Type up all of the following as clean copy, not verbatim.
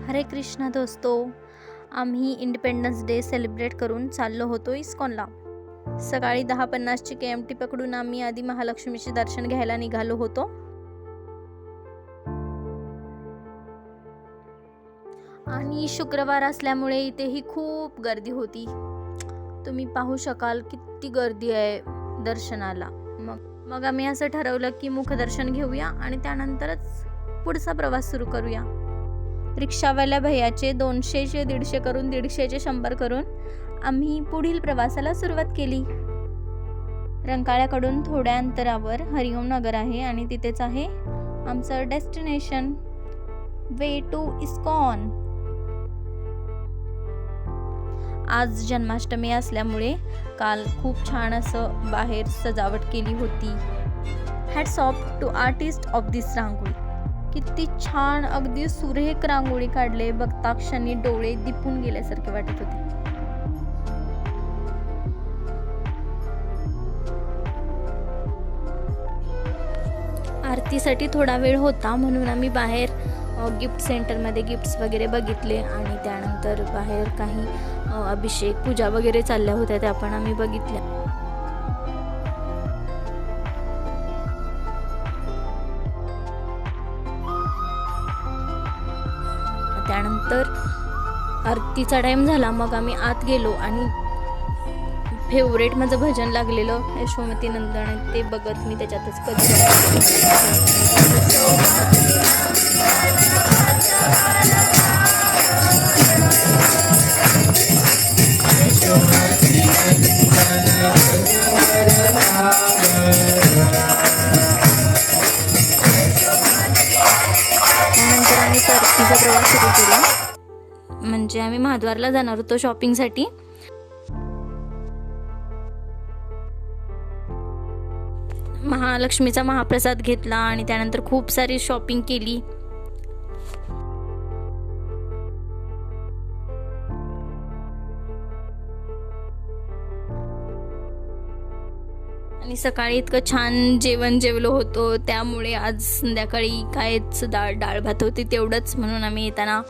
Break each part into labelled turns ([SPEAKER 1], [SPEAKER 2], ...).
[SPEAKER 1] हरे कृष्णा दोस्तो, आम्ही इंडिपेंडन्स डे सेलिब्रेट करून चाललो होतो इस्कॉनला। सकाळी 10:50ची KMT पकडून आम्ही आधी महालक्ष्मीचे दर्शन घ्यायला निघालो होतो। आणि शुक्रवार असल्यामुळे इथेही खूप गर्दी होती। तुम्ही पाहू शकाल किती गर्दी आहे दर्शनाला। मग आम्ही असं ठरवलं की मुखदर्शन घेऊया आणि त्यानंतरच पुढचा प्रवास सुरू करूया। रिक्षावाल्या भैयाचे 200चे 150 करून 150चे 100 करून आम्ही पुढील प्रवासाला सुरुवात केली। रंकाळ्याकडून थोड्या अंतरावर हरिओम नगर आहे आणि तिथेच आहे आमचं डेस्टिनेशन, वे टू इस्कॉन। आज जन्माष्टमी असल्यामुळे काल खूप छान असं बाहेर सजावट केली होती। Hats off to artist of this rangoli. किती छान अगदी सुरेख रांगोळी काढले, बघता क्षणी डोळे दिपून गेल्यासारखे वाटत होते। आरतीसाठी थोडा वेळ होता म्हणून आम्ही बाहेर गिफ्ट सेंटरमध्ये गिफ्ट्स वगैरे बघितले आणि त्यानंतर बाहेर काही अभिषेक पूजा वगैरे चालल्या होत्या त्या पण आम्ही बघितल्या। त्यानंतर आरतीचा टाइम झाला, मग आम्ही आत गेलो आणि फेवरेट माझं भजन लागलेलं यशोमती नंदन ते बघत मी त्याच्यातच कधी त्यानंतर आम्ही परतीचा प्रवास सुरू केला। म्हणजे आम्ही महाद्वारला जाणार होतो शॉपिंगसाठी। महालक्ष्मीचा महाप्रसाद घेतला आणि त्यानंतर खूप सारी शॉपिंग केली। आणि सकाळी इतकं छान जेवण जेवलो होतो, त्यामुळे आज संध्याकाळी कायच डाळ भात होती तेवढंच, म्हणून आम्ही येताना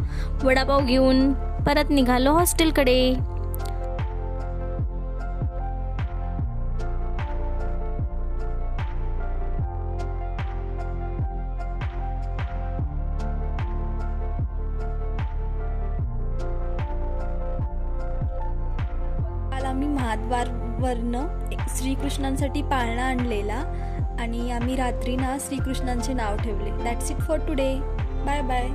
[SPEAKER 1] वडापाव घेऊन परत निघालो हॉस्टेलकडे।
[SPEAKER 2] काल आम्ही महाद्वारवरनं श्रीकृष्णांसाठी पाळणा आणलेला आणि आम्ही रात्री ना श्रीकृष्णांचे नाव ठेवले। That's it for today. Bye bye.